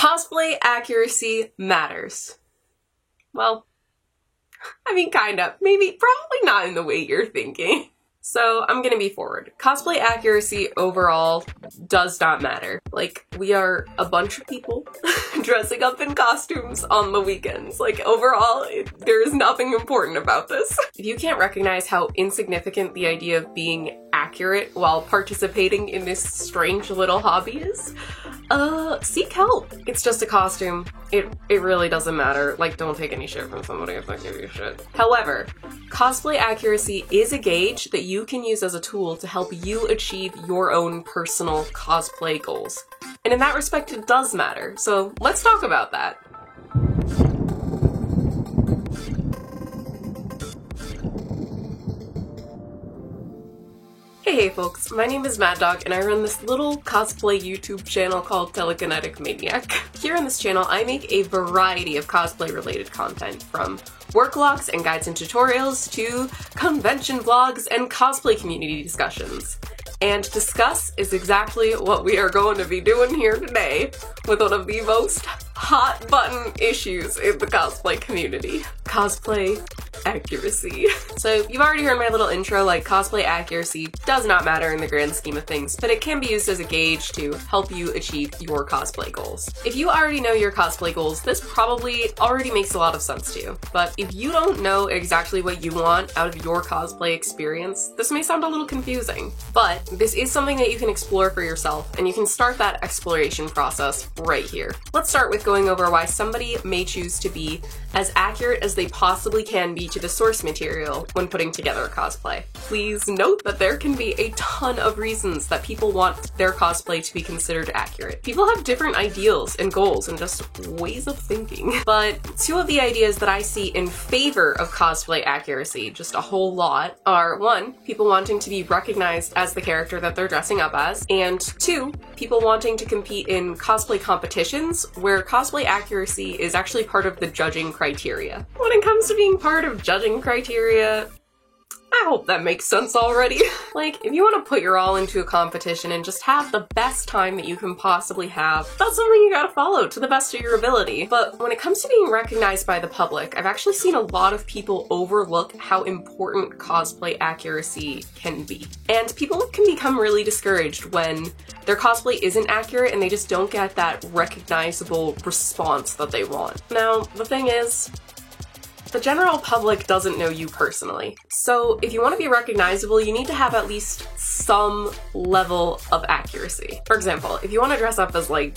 Cosplay accuracy matters. Well, I mean, kind of. Maybe, probably not in the way you're thinking. So I'm gonna be forward. Cosplay accuracy overall does not matter. Like, we are a bunch of people dressing up in costumes on the weekends. Like, overall, there is nothing important about this. If you can't recognize how insignificant the idea of being accurate while participating in this strange little hobby is, seek help. It's just a costume. It really doesn't matter. Like, don't take any shit from somebody if they give you shit. However, cosplay accuracy is a gauge that you can use as a tool to help you achieve your own personal cosplay goals. And in that respect, it does matter. So let's talk about that. Hey folks, my name is Mad Dog and I run this little cosplay YouTube channel called Telekinetic Maniac. Here on this channel I make a variety of cosplay related content, from work logs and guides and tutorials to convention vlogs and cosplay community discussions. And discuss is exactly what we are going to be doing here today with one of the most hot button issues in the cosplay community. Cosplay accuracy. So you've already heard my little intro, like cosplay accuracy does not matter in the grand scheme of things, but it can be used as a gauge to help you achieve your cosplay goals. If you already know your cosplay goals, this probably already makes a lot of sense to you. But if you don't know exactly what you want out of your cosplay experience, this may sound a little confusing. But this is something that you can explore for yourself, and you can start that exploration process right here. Let's start with going over why somebody may choose to be as accurate as they possibly can be to the source material when putting together a cosplay. Please note that there can be a ton of reasons that people want their cosplay to be considered accurate. People have different ideals and goals and just ways of thinking. But two of the ideas that I see in favor of cosplay accuracy, just a whole lot, are one, people wanting to be recognized as the character that they're dressing up as, and two, people wanting to compete in cosplay competitions where cosplay accuracy is actually part of the judging criteria. When it comes to being part of judging criteria, I hope that makes sense already. Like, if you want to put your all into a competition and just have the best time that you can possibly have, that's something you gotta follow to the best of your ability. But when it comes to being recognized by the public, I've actually seen a lot of people overlook how important cosplay accuracy can be. And people can become really discouraged when their cosplay isn't accurate and they just don't get that recognizable response that they want. Now, the thing is, the general public doesn't know you personally. So if you want to be recognizable, you need to have at least some level of accuracy. For example, if you want to dress up as like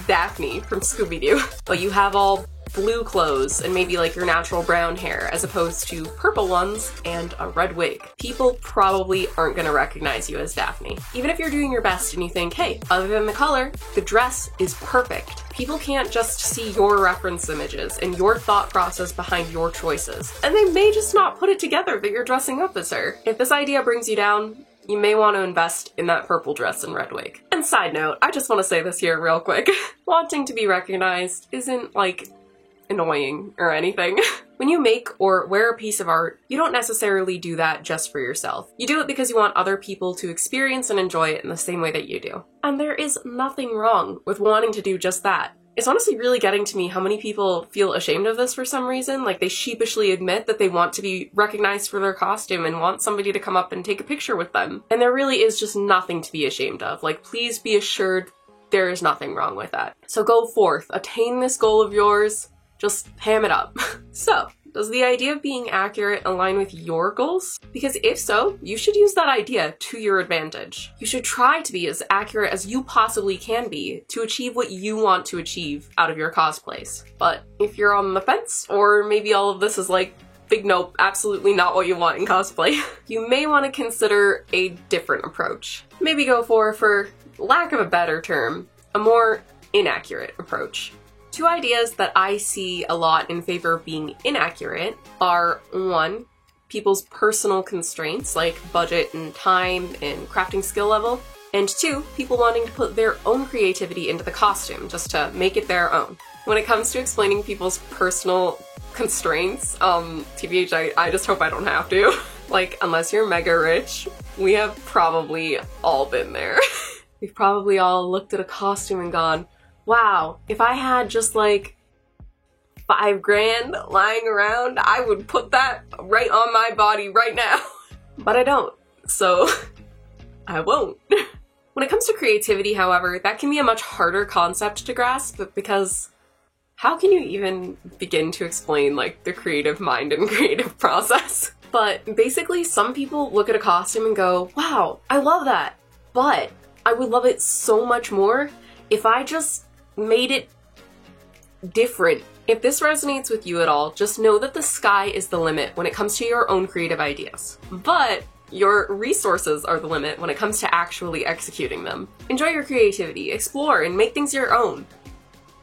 Daphne from Scooby-Doo, but you have all blue clothes and maybe like your natural brown hair as opposed to purple ones and a red wig, people probably aren't going to recognize you as Daphne. Even if you're doing your best and you think, hey, other than the color, the dress is perfect. People can't just see your reference images and your thought process behind your choices, and they may just not put it together that you're dressing up as her. If this idea brings you down, you may want to invest in that purple dress and red wig. And side note, I just want to say this here real quick. Wanting to be recognized isn't like annoying or anything. When you make or wear a piece of art, you don't necessarily do that just for yourself. You do it because you want other people to experience and enjoy it in the same way that you do. And there is nothing wrong with wanting to do just that. It's honestly really getting to me how many people feel ashamed of this for some reason. Like, they sheepishly admit that they want to be recognized for their costume and want somebody to come up and take a picture with them. And there really is just nothing to be ashamed of. Like, please be assured there is nothing wrong with that. So go forth, attain this goal of yours, just ham it up. So, does the idea of being accurate align with your goals? Because if so, you should use that idea to your advantage. You should try to be as accurate as you possibly can be to achieve what you want to achieve out of your cosplays. But if you're on the fence, or maybe all of this is like, big nope, absolutely not what you want in cosplay, you may want to consider a different approach. Maybe go for lack of a better term, a more inaccurate approach. Two ideas that I see a lot in favor of being inaccurate are, one, people's personal constraints like budget and time and crafting skill level, and two, people wanting to put their own creativity into the costume just to make it their own. When it comes to explaining people's personal constraints, TBH, I just hope I don't have to. Like, unless you're mega rich, we have probably all been there. We've probably all looked at a costume and gone, wow, if I had just like $5,000 lying around, I would put that right on my body right now. But I don't, so I won't. When it comes to creativity, however, that can be a much harder concept to grasp because how can you even begin to explain like the creative mind and creative process? But basically, some people look at a costume and go, wow, I love that, but I would love it so much more if I just made it different. If this resonates with you at all, just know that the sky is the limit when it comes to your own creative ideas. But your resources are the limit when it comes to actually executing them. Enjoy your creativity, explore, and make things your own.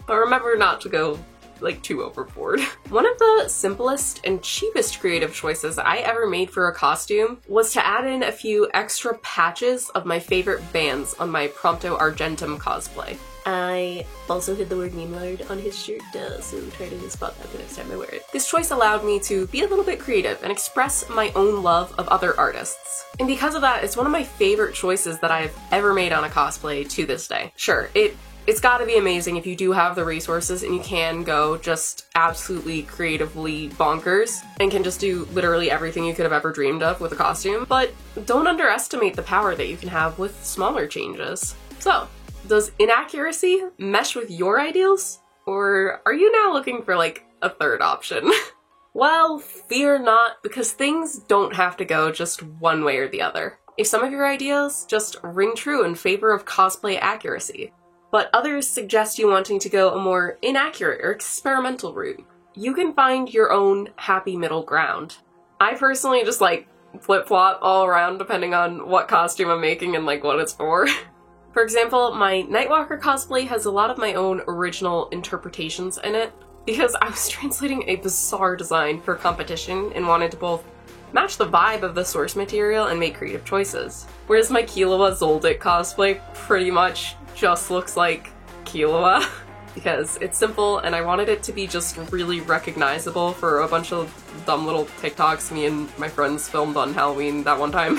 But remember not to go like too overboard. One of the simplest and cheapest creative choices I ever made for a costume was to add in a few extra patches of my favorite bands on my Prompto Argentum cosplay. I also hid the word meme lord on his shirt, so try to spot that the next time I wear it. This choice allowed me to be a little bit creative and express my own love of other artists. And because of that, it's one of my favorite choices that I've ever made on a cosplay to this day. Sure, it's gotta be amazing if you do have the resources and you can go just absolutely creatively bonkers and can just do literally everything you could have ever dreamed of with a costume, but don't underestimate the power that you can have with smaller changes. So, does inaccuracy mesh with your ideals? Or are you now looking for like a third option? Well, fear not, because things don't have to go just one way or the other. If some of your ideas just ring true in favor of cosplay accuracy, but others suggest you wanting to go a more inaccurate or experimental route, you can find your own happy middle ground. I personally just like flip-flop all around depending on what costume I'm making and like what it's for. For example, my Nightwalker cosplay has a lot of my own original interpretations in it because I was translating a bizarre design for competition and wanted to both match the vibe of the source material and make creative choices. Whereas my Killua Zoldyck cosplay pretty much just looks like Killua because it's simple and I wanted it to be just really recognizable for a bunch of dumb little TikToks me and my friends filmed on Halloween that one time.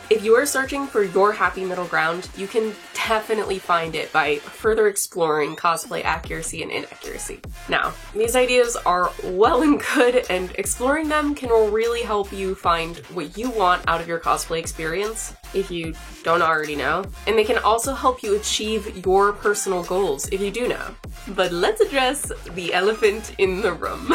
If you are searching for your happy middle ground, you can definitely find it by further exploring cosplay accuracy and inaccuracy. Now, these ideas are well and good, and exploring them can really help you find what you want out of your cosplay experience, if you don't already know, and they can also help you achieve your personal goals, if you do know. But let's address the elephant in the room.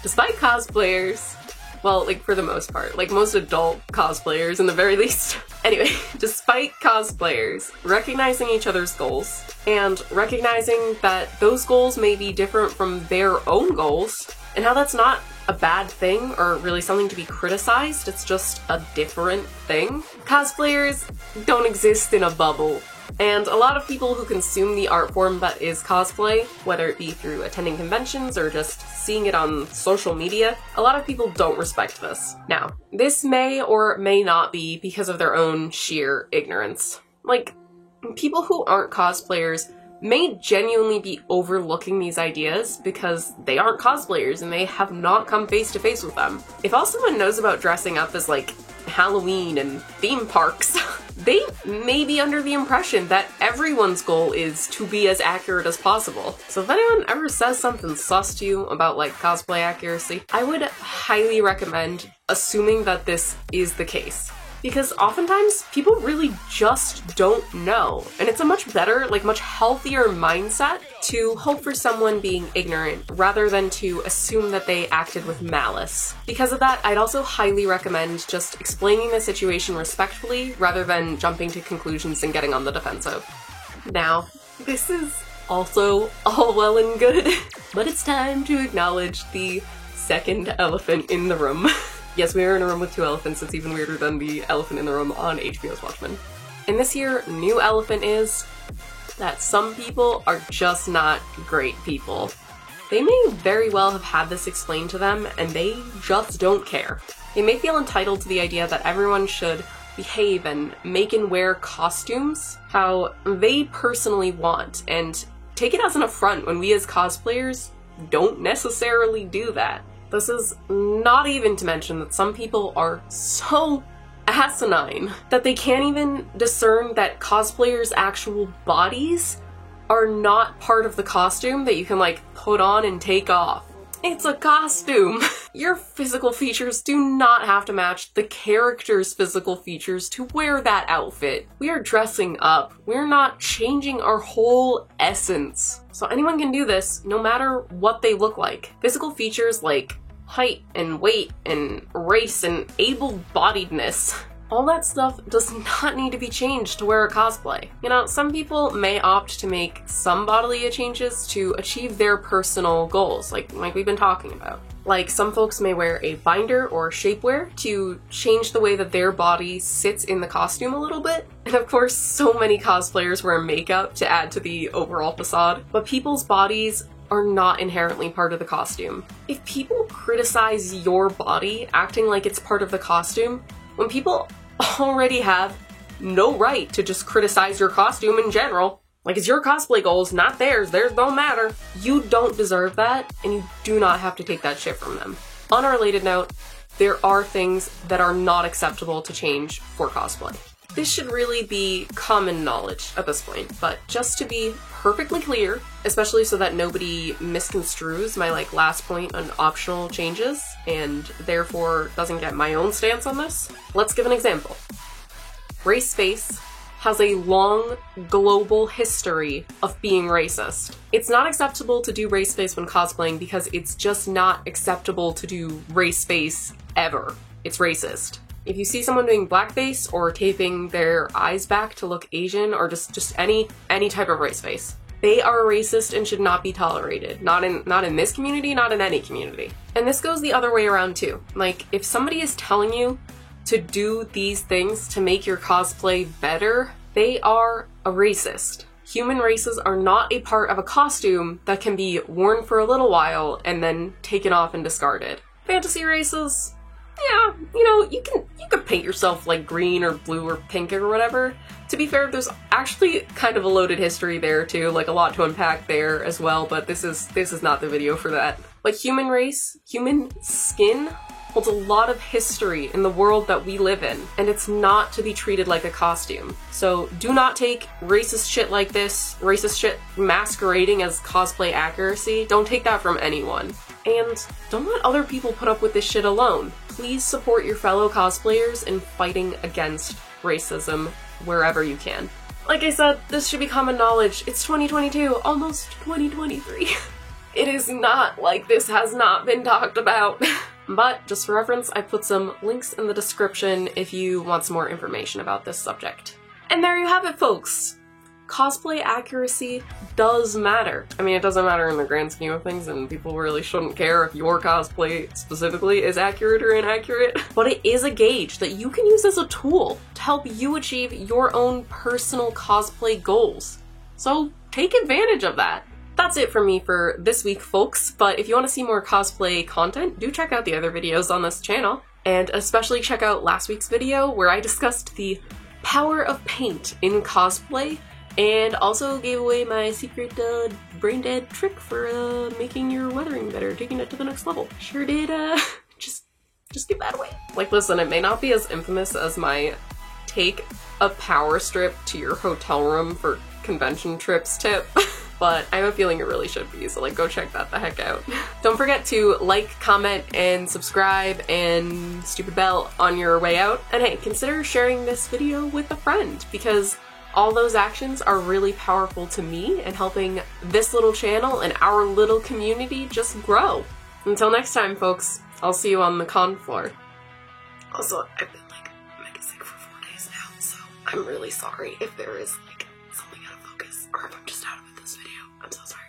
Despite cosplayers, well, like for the most part, like most adult cosplayers in the very least. Anyway, despite cosplayers recognizing each other's goals and recognizing that those goals may be different from their own goals, and how that's not a bad thing or really something to be criticized, it's just a different thing. Cosplayers don't exist in a bubble. And a lot of people who consume the art form that is cosplay, whether it be through attending conventions or just seeing it on social media, a lot of people don't respect this. Now, this may or may not be because of their own sheer ignorance. Like, people who aren't cosplayers may genuinely be overlooking these ideas because they aren't cosplayers and they have not come face to face with them. If all someone knows about dressing up as like Halloween and theme parks, they may be under the impression that everyone's goal is to be as accurate as possible. So if anyone ever says something sus to you about like cosplay accuracy, I would highly recommend assuming that this is the case. Because oftentimes, people really just don't know. And it's a much better, like much healthier mindset to hope for someone being ignorant rather than to assume that they acted with malice. Because of that, I'd also highly recommend just explaining the situation respectfully rather than jumping to conclusions and getting on the defensive. Now, this is also all well and good, but it's time to acknowledge the second elephant in the room. Yes, we are in a room with two elephants. It's even weirder than the elephant in the room on HBO's Watchmen. And this here new elephant is that some people are just not great people. They may very well have had this explained to them, and they just don't care. They may feel entitled to the idea that everyone should behave and make and wear costumes how they personally want, and take it as an affront when we as cosplayers don't necessarily do that. This is not even to mention that some people are so asinine that they can't even discern that cosplayers' actual bodies are not part of the costume that you can like put on and take off. It's a costume! Your physical features do not have to match the character's physical features to wear that outfit. We are dressing up. We're not changing our whole essence. So anyone can do this, no matter what they look like. Physical features like height and weight and race and able-bodiedness, all that stuff does not need to be changed to wear a cosplay. You know, some people may opt to make some bodily changes to achieve their personal goals, like we've been talking about. Like, some folks may wear a binder or shapewear to change the way that their body sits in the costume a little bit. And of course, so many cosplayers wear makeup to add to the overall facade, but people's bodies are not inherently part of the costume. If people criticize your body acting like it's part of the costume, when people already have no right to just criticize your costume in general, like it's your cosplay goals, not theirs, theirs don't matter, you don't deserve that, and you do not have to take that shit from them. On a related note, there are things that are not acceptable to change for cosplay. This should really be common knowledge at this point, but just to be perfectly clear, especially so that nobody misconstrues my last point on optional changes and therefore doesn't get my own stance on this, let's give an example. Race face has a long global history of being racist. It's not acceptable to do race face when cosplaying because it's just not acceptable to do race face ever. It's racist. If you see someone doing blackface or taping their eyes back to look Asian or just any type of race face, they are racist and should not be tolerated. Not in this community, not in any community. And this goes the other way around too. Like, if somebody is telling you to do these things to make your cosplay better, they are a racist. Human races are not a part of a costume that can be worn for a little while and then taken off and discarded. Fantasy races? Yeah, you know, you can paint yourself like green or blue or pink or whatever. To be fair, there's actually kind of a loaded history there too, like a lot to unpack there as well, but this is not the video for that. Like, human race, human skin holds a lot of history in the world that we live in, and it's not to be treated like a costume. So do not take racist shit like this, racist shit masquerading as cosplay accuracy, don't take that from anyone. And don't let other people put up with this shit alone. Please support your fellow cosplayers in fighting against racism wherever you can. Like I said, this should be common knowledge. It's 2022, almost 2023. It is not like this has not been talked about. But just for reference, I put some links in the description if you want some more information about this subject. And there you have it, folks! Cosplay accuracy does matter. I mean, it doesn't matter in the grand scheme of things, and people really shouldn't care if your cosplay specifically is accurate or inaccurate, but it is a gauge that you can use as a tool to help you achieve your own personal cosplay goals. So take advantage of that. That's it from me for this week, folks, but if you want to see more cosplay content, do check out the other videos on this channel, and especially check out last week's video where I discussed the power of paint in cosplay, and also gave away my secret brain dead trick for making your weathering better, taking it to the next level. Sure did just give that away. Like, listen, it may not be as infamous as my take a power strip to your hotel room for convention trips tip, but I have a feeling it really should be, so like, go check that the heck out. Don't forget to like, comment, and subscribe, and stupid bell on your way out. And hey, consider sharing this video with a friend, because all those actions are really powerful to me and helping this little channel and our little community just grow. Until next time, folks, I'll see you on the con floor. Also, I've been like mega sick for 4 days now, so I'm really sorry if there is like something out of focus or if I'm just out of it this video. I'm so sorry.